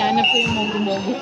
Hanap ko yung mogo-mogo.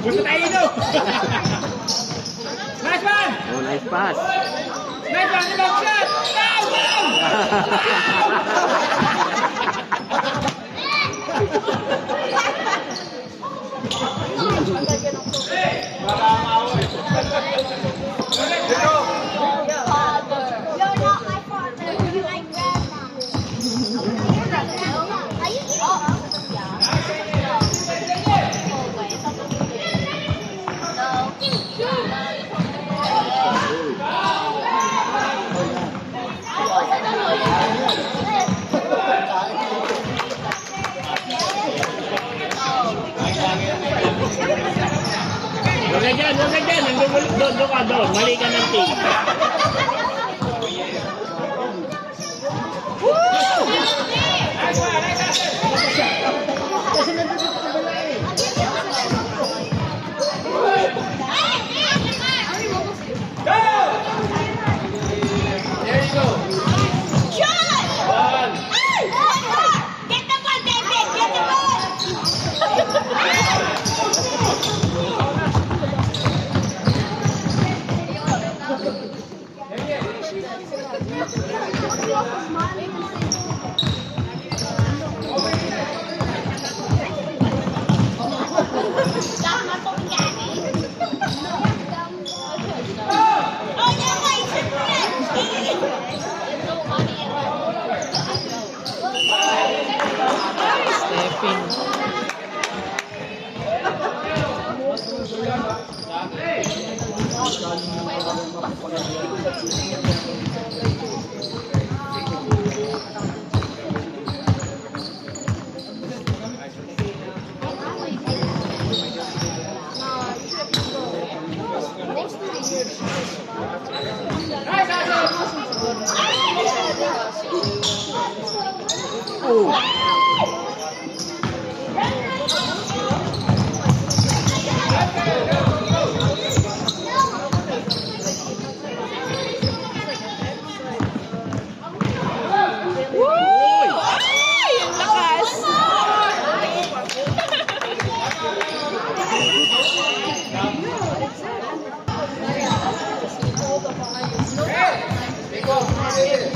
Gusto tayo ito! Nice one! Oh, nice pass. Nice one! Ibang shot! Down! Huwag ka dyan. Doon ka doon. Mali ka ng team.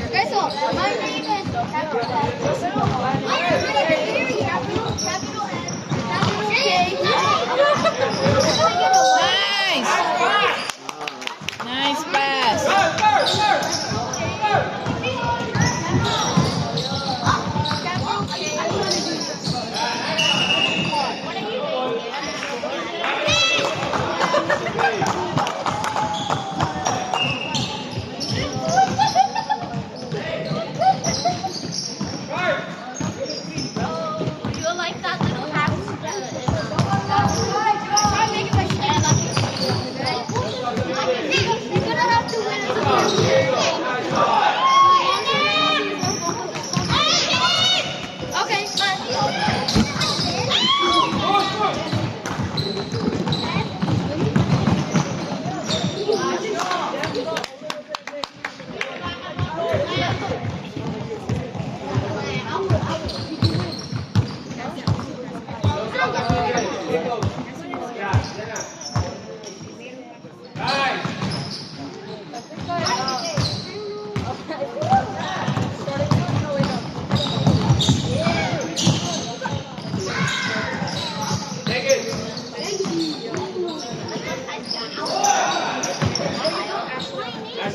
Guys, so my name is capital Nice pass. Okay,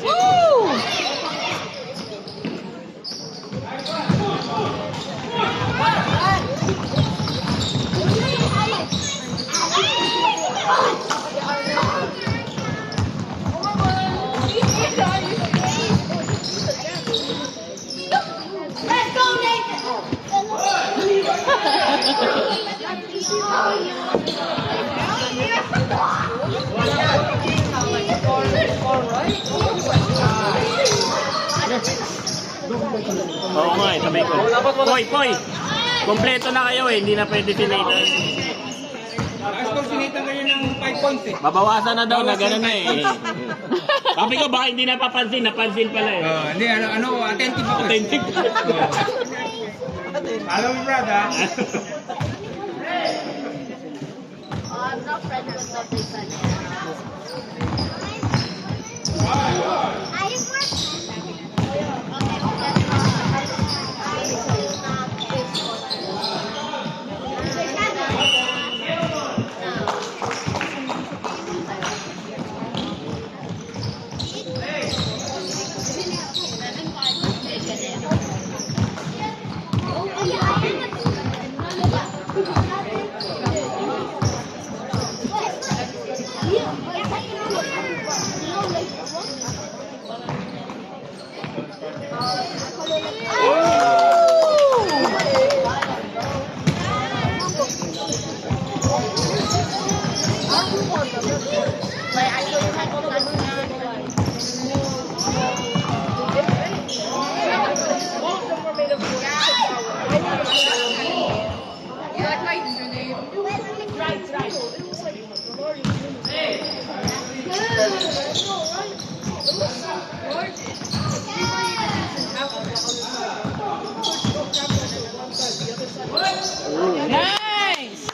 Woo! let's go, Oo nga, sabay ko. Poy! Kompleto na kayo eh, hindi na pwede si Nathan. Last call sinitan kayo ng 5 points eh. Babawasan na daw na gano'n na eh. Sabi ko baka hindi napapansin, napansin pala eh. Hindi, attentive ako. Authentic. Alam mo, Brad, ha? I'm not friends with the big fan. Nice!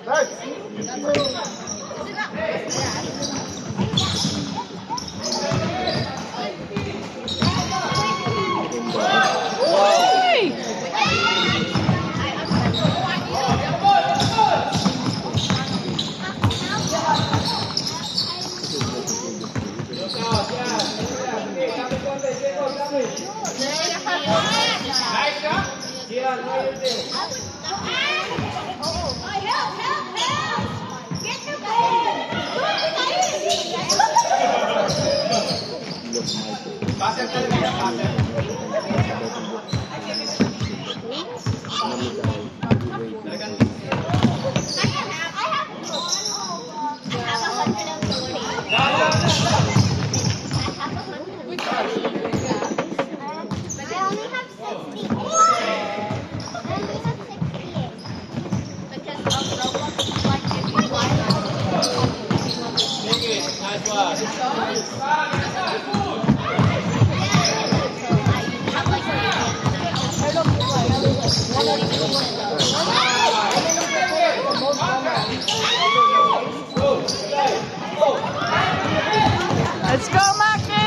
Nice! Nice ka? Siya, loyal din. Passer ka rin, passer. Let's go, Maki!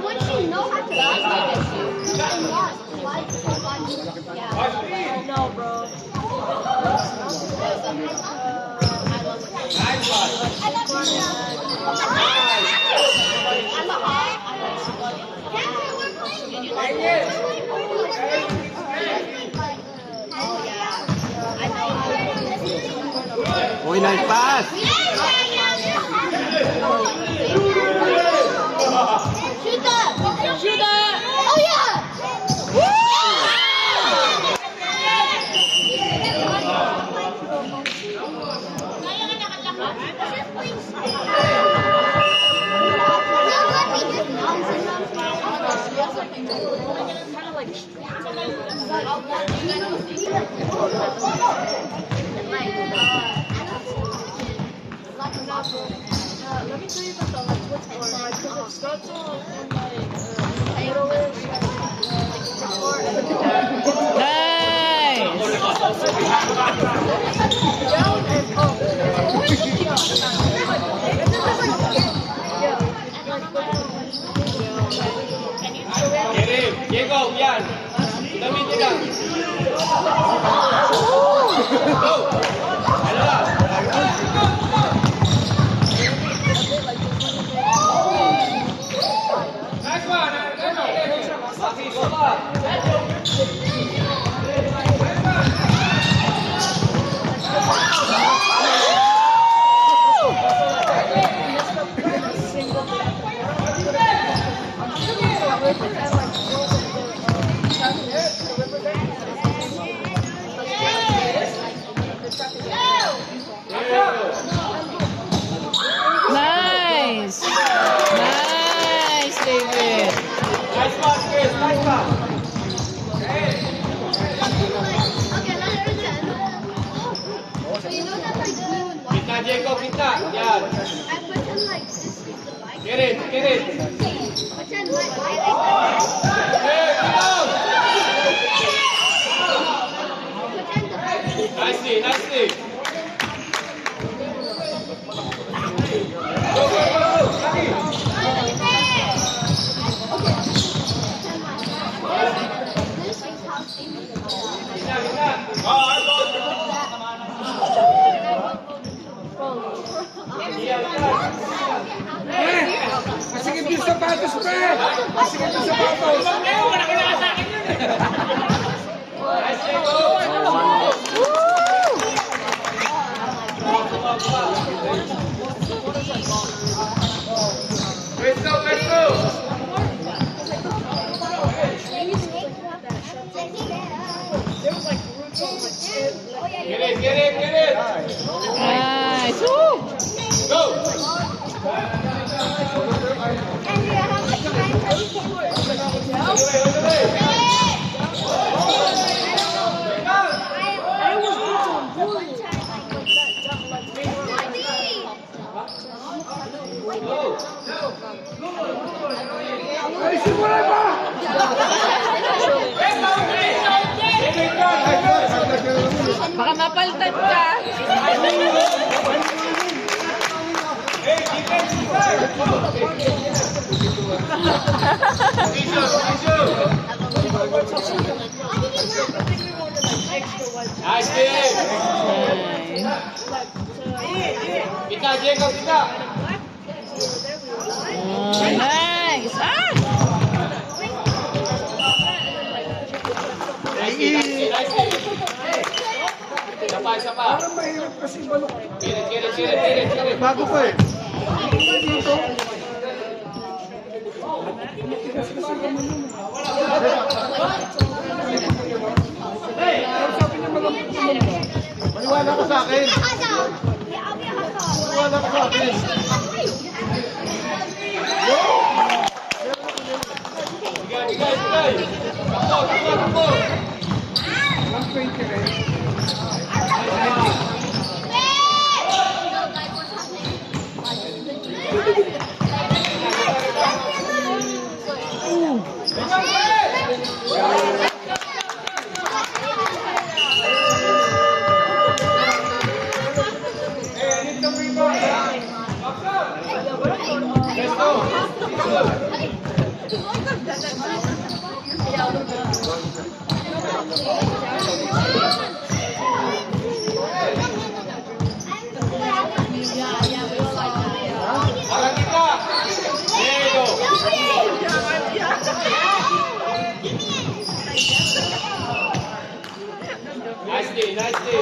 Once you know how to do it, no, bro. Uy, nice pass! Shoot that! Shoot that! Oh yeah! Let me tell you about the what's online because it starts on Nice! Get him! Jacob, yan. Gamitin lang. Go! Dalawa. Nice one. Maki, go pa. Nice! Nice, David! Nice pass, Chris. Nice pass. Kita, Jacob, kita. Yan. Get it, get it. Hey, come on. Nicely, nicely. Go, go, go. Lucky. Kita, kita. Masigit yung sapatos, pre! Masigit yung sapatos! Nice, Jacob. Let's go, let's go. Get it, get it, get it. Nice! Woo! Go. Ay, simulan pa! Baka mapaltan ka! Nice, Dave. Kita, Jacob, kita. Nice! Ah! Nicely, nicely, nicely. Isa pa, isa pa. Parang mahirap kasi balok. Get it, get it, get it, get it, get it. Bago pa eh. Dito. Sabi niya malambot naman ba? Maniwala ka sa akin. Maniwala ka sa akin. Bigay, bigay, bigay. Takbo, takbo, takbo. 120 rin. Let's go. Parang kita. There you go. Nicely, nicely.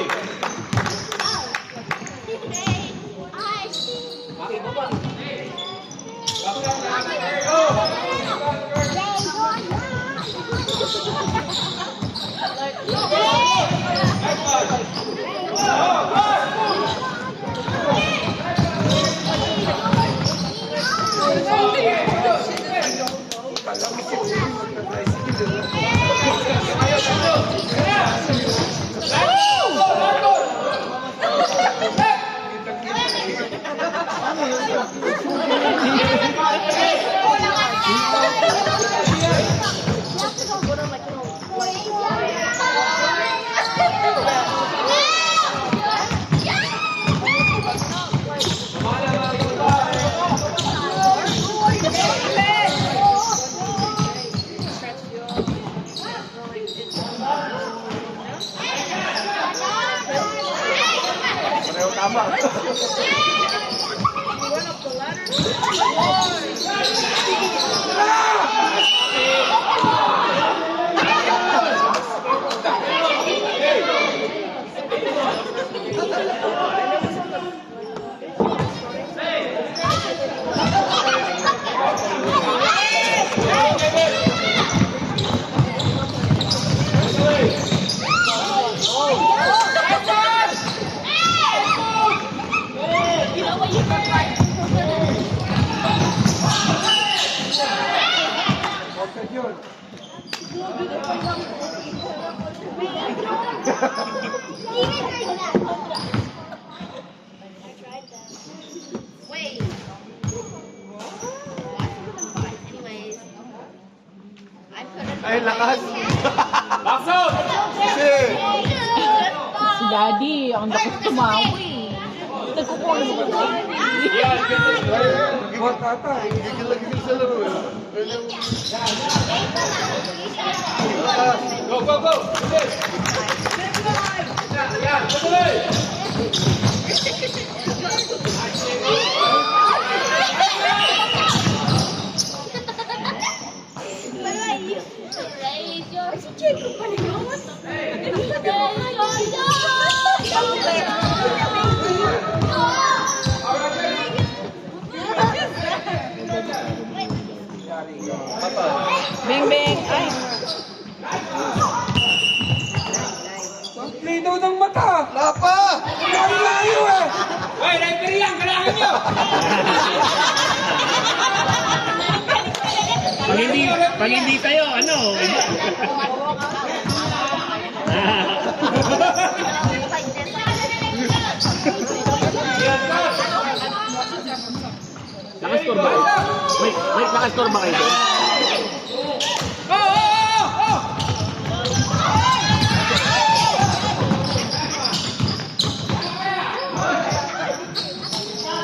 Offside yun. Wait. Anyways, I put it. Ay, lakas. Bakso! Kasi, Si Daddy, ang lakas tumawi. Nagkukuha mo ko. Iwan ata. Gigil-gigil sa laro eh. Go, go, go! Yes! Yan, tuloy! Raise your Beng, beng. Ay. Lino ng mata. Lapa. Layo eh. Hoy, referee yan! Kailangan nyo! Pag hindi tayo, ano? Nakascore ba kayo? May nakascore ba kayo? Oh, oh, oh, oh!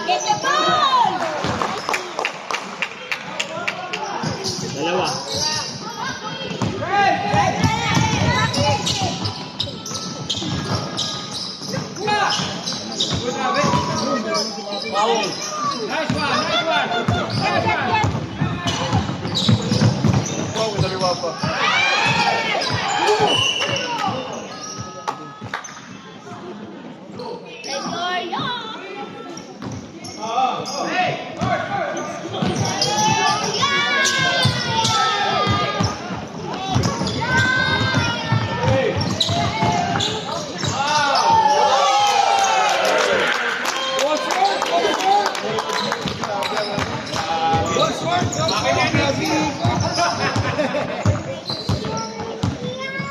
Get the ball! Dalawa. Nice one, nice one! Nice one! Wow, daliwa pa.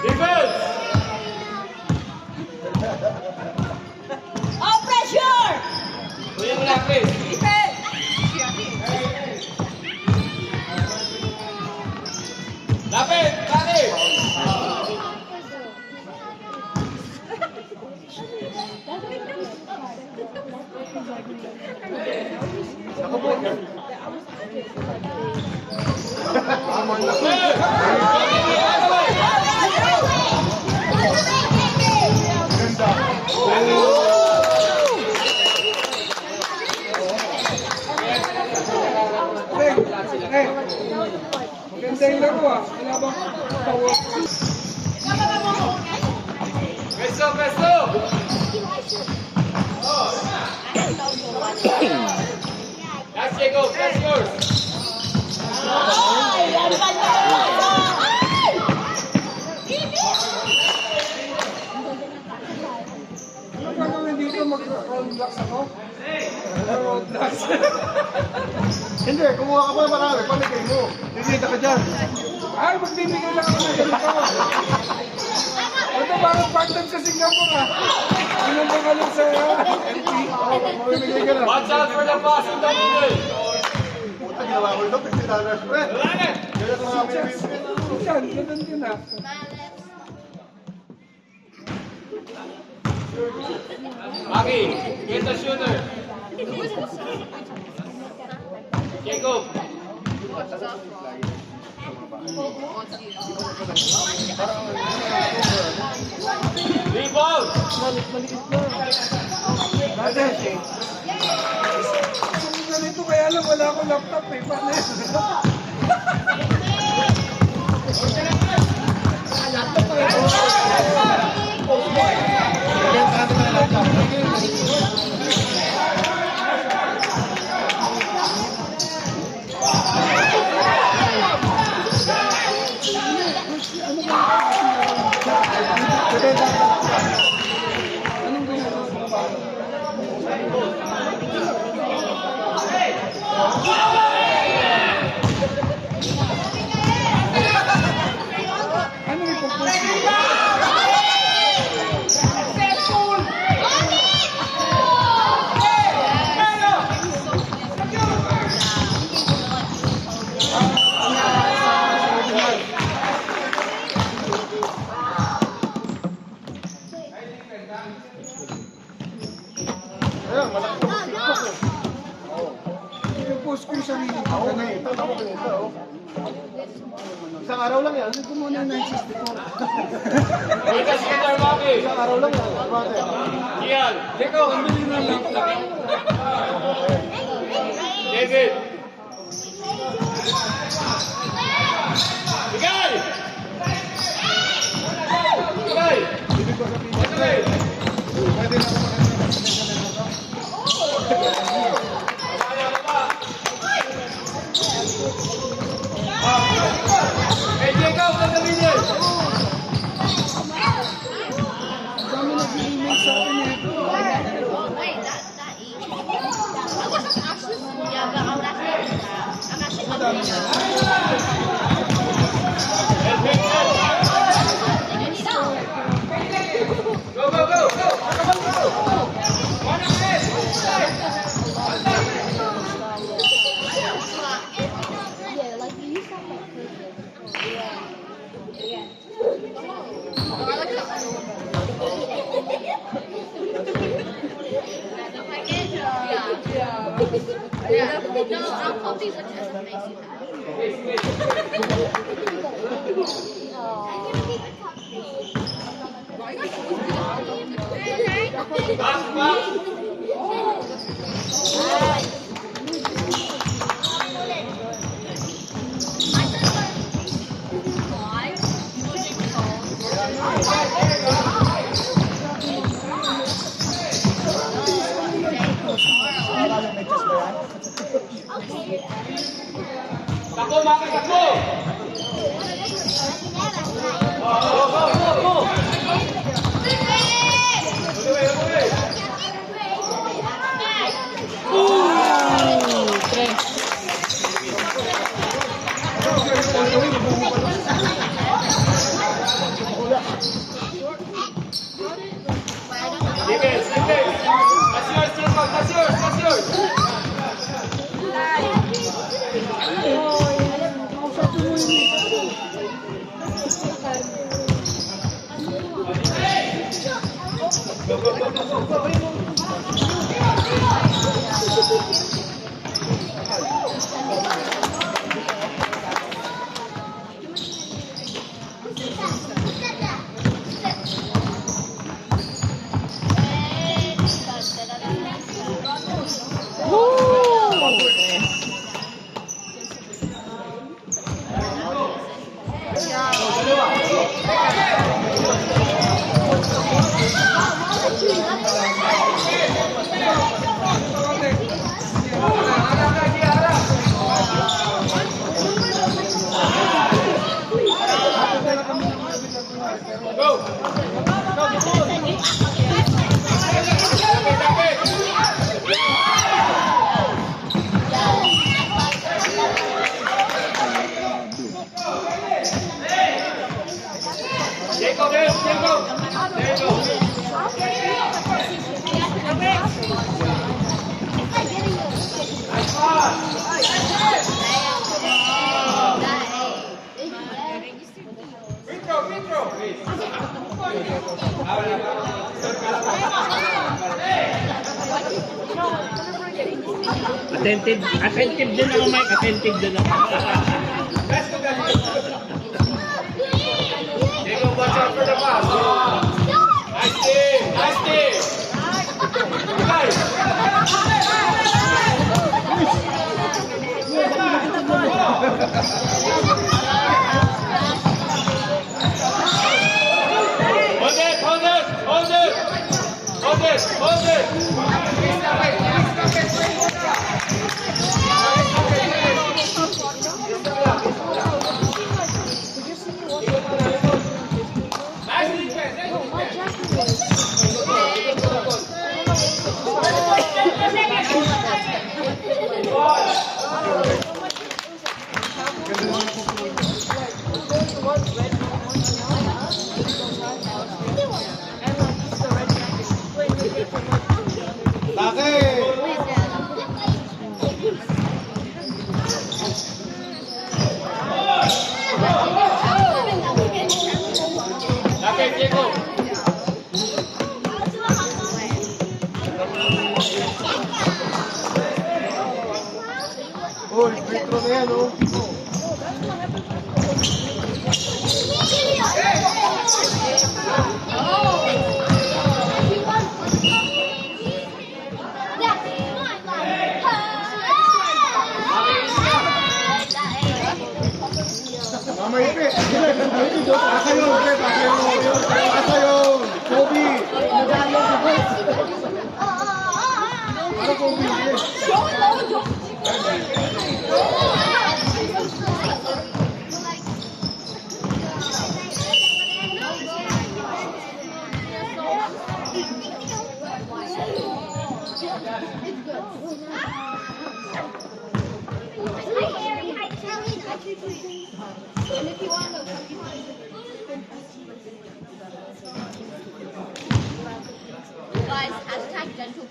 Defense! Oh, pressure! Kuya mo lang, please. Lapit! Lapit! Hey, maganda yung laro ah. Wala bang tawa? Peso, peso! That's Jacob, that's yours! Ay, ang ganda! Ay! Ano gagawin dito? Mag-relax ako? Relax. Hindi, kumuha ka pa marami. Paligay mo. Tigita ka dyan. Ay, magbibigay lang ako ng ganito. Ito parang part-time sa Singapore ah. Ano ba ka lang sa MP? Mamimigay ka lang. Watch out for the pass in the middle! Puta, ginawa ko ito. $50. Kailangan! Ganyan ko nga mamimigay. Yan, ganun din ah. Maki, get the shooter! Jacob! Rebound! Ate, ganito kaya lang wala akong laptop eh. Paano yun? Ayun, malaki po si Cook eh. Pinupost ko yung sarili ko. Ganito, ganito. Isang araw lang yan. Ano ko muna yung 964? Isang araw lang yan. Bakit? Ian. Ikaw, ang bili na laptop. David. Miguel. Miguel. Ibig ko sabihin. Pwede na ako Hey, Jacob, gagawin niya. ang dami nag-email sa akin eh. Go, go, go, go. One ahead. Yeah. No, I'll copy whichever makes you happy. Takbo, Maki, takbo. Go, go, go, go. Tres. Defense, defense. That's yours, Jacob. That's yours, that's yours. Jacob, there you go. Attentive din ako, Mike. Attentive din ako. Jacob, watch out for the pass. Nice team, nice team. Guys. Hold it, hold it, hold it. Hold it, hold it. Lapit, Diego. Oh, retro na yan, oh. Mama Ipe, asa yun, Ipe, asa yun, Kobe. Ano Kobe, Ipe? And if you want to guys, hashtag gentle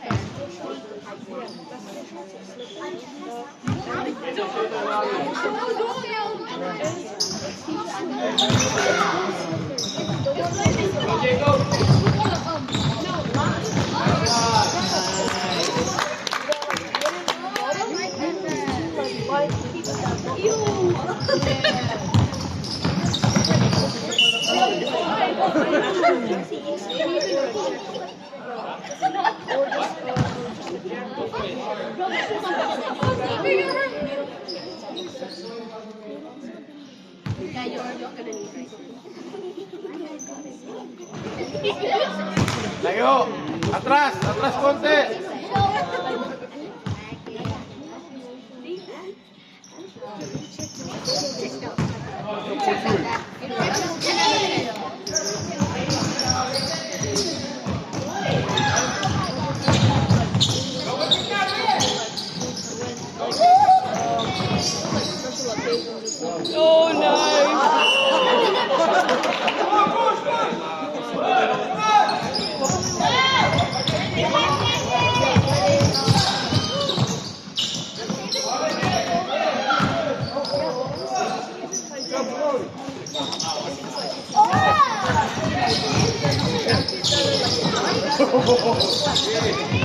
Yeah, you're gonna need right. Layo! Atras! Atras konti! Oh, nice. Oh!